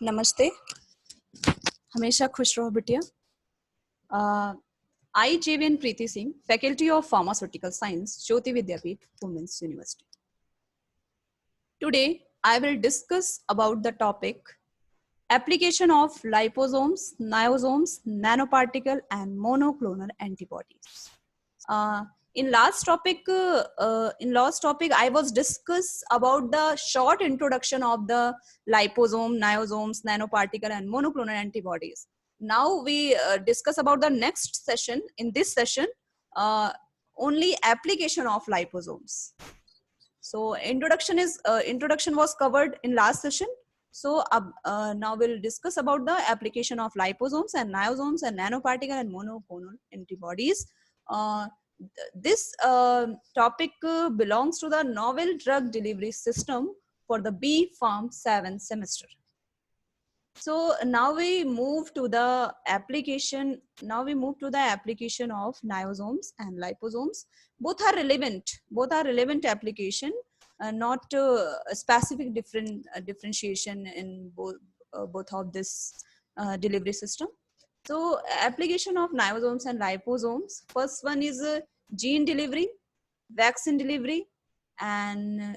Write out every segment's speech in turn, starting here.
नमस्ते। हमेशा खुश रहो बिटिया। I JVN Preeti Singh, Faculty of Pharmaceutical Science, Jyoti Vidyapeeth, Women's University. Today, I will discuss about the topic application of liposomes, niosomes, nanoparticle, and monoclonal antibodies. In last topic, I was discuss about the short introduction of the liposome, niosomes, nanoparticle, and monoclonal antibodies. Now we discuss about the next session. In this session, uh, only application of liposomes. So introduction was covered in last session. So now we'll discuss about the application of liposomes and niosomes and nanoparticle and monoclonal antibodies. This topic belongs to the novel drug delivery system for the B Pharm 7th semester. So now we move to the application. Now we move to the application of niosomes and liposomes. Both are relevant. Both are relevant application, not a specific differentiation in both of this delivery system. So application of niosomes and liposomes. First one is gene delivery, vaccine delivery, and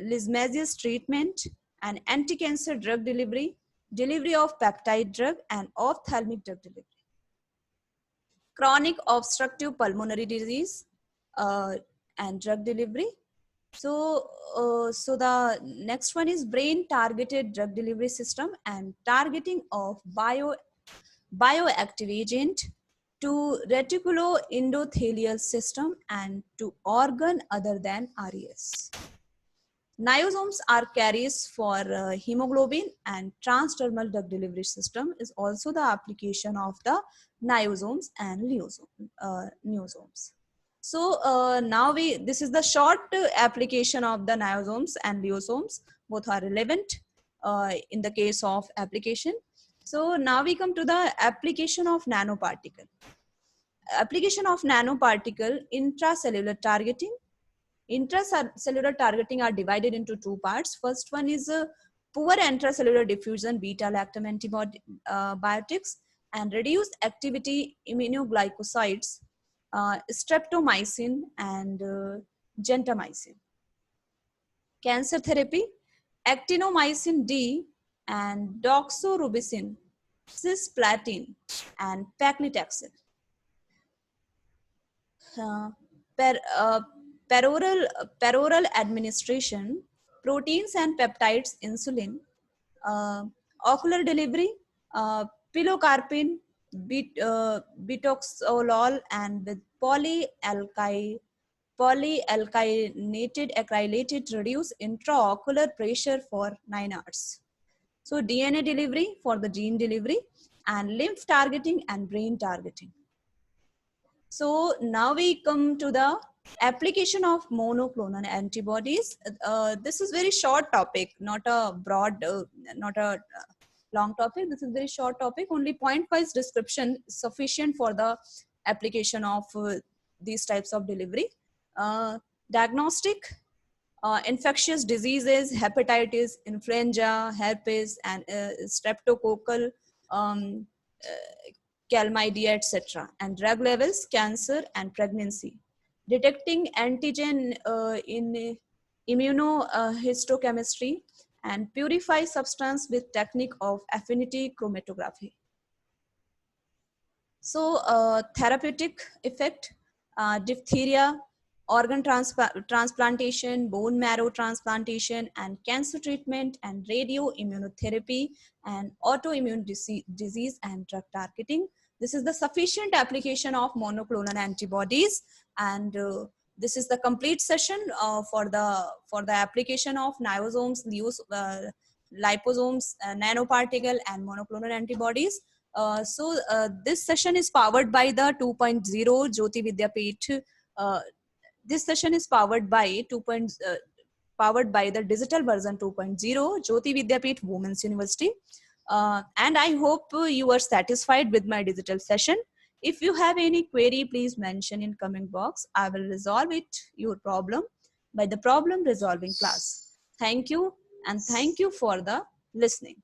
Lismazius treatment, and anti-cancer drug delivery, delivery of peptide drug, and ophthalmic drug delivery. Chronic obstructive pulmonary disease and drug delivery. So the next one is brain targeted drug delivery system and targeting of bioactive agent to reticuloendothelial system and to organ other than RES. Niosomes are carriers for hemoglobin, and transdermal drug delivery system is also the application of the niosomes and neosomes. So now this is the short application of the niosomes and leosomes. Both are relevant in the case of application. So now we come to the application of nanoparticle. Application of nanoparticle intracellular targeting. Intracellular targeting are divided into two parts. First one is poor intracellular diffusion beta-lactam antibiotics and reduced activity immunoglycosides, streptomycin and gentamicin. Cancer therapy, actinomycin D and doxorubicin, cisplatin and paclitaxel. Peroral administration, proteins and peptides, insulin, ocular delivery, pilocarpine, bitoxolol, and with polyalkylated acrylated reduce intraocular pressure for 9 hours. So DNA delivery for the gene delivery, and lymph targeting and brain targeting. So now we come to the application of monoclonal antibodies. This is very short topic, not a broad, not a long topic. This is very short topic. Only point-wise description is sufficient for the application of these types of delivery. Diagnostic, infectious diseases, hepatitis, influenza, herpes, and streptococcal, chlamydia, etc. And drug levels, cancer and pregnancy. Detecting antigen in immunohistochemistry and purify substance with technique of affinity chromatography. So therapeutic effect, diphtheria, organ transplantation, bone marrow transplantation, and cancer treatment, and radioimmunotherapy, and autoimmune disease and drug targeting. This is the sufficient application of monoclonal antibodies, and this is the complete session for the application of niosomes, liposomes, nanoparticle, and monoclonal antibodies. So this session is powered by the 2.0 Jyoti Vidyapeeth. This session is powered by powered by the digital version 2.0 Jyoti Vidyapeeth Women's University. And I hope you are satisfied with my digital session. If you have any query, please mention in comment box. I will resolve your problem by the problem resolving class. Thank you, and thank you for the listening.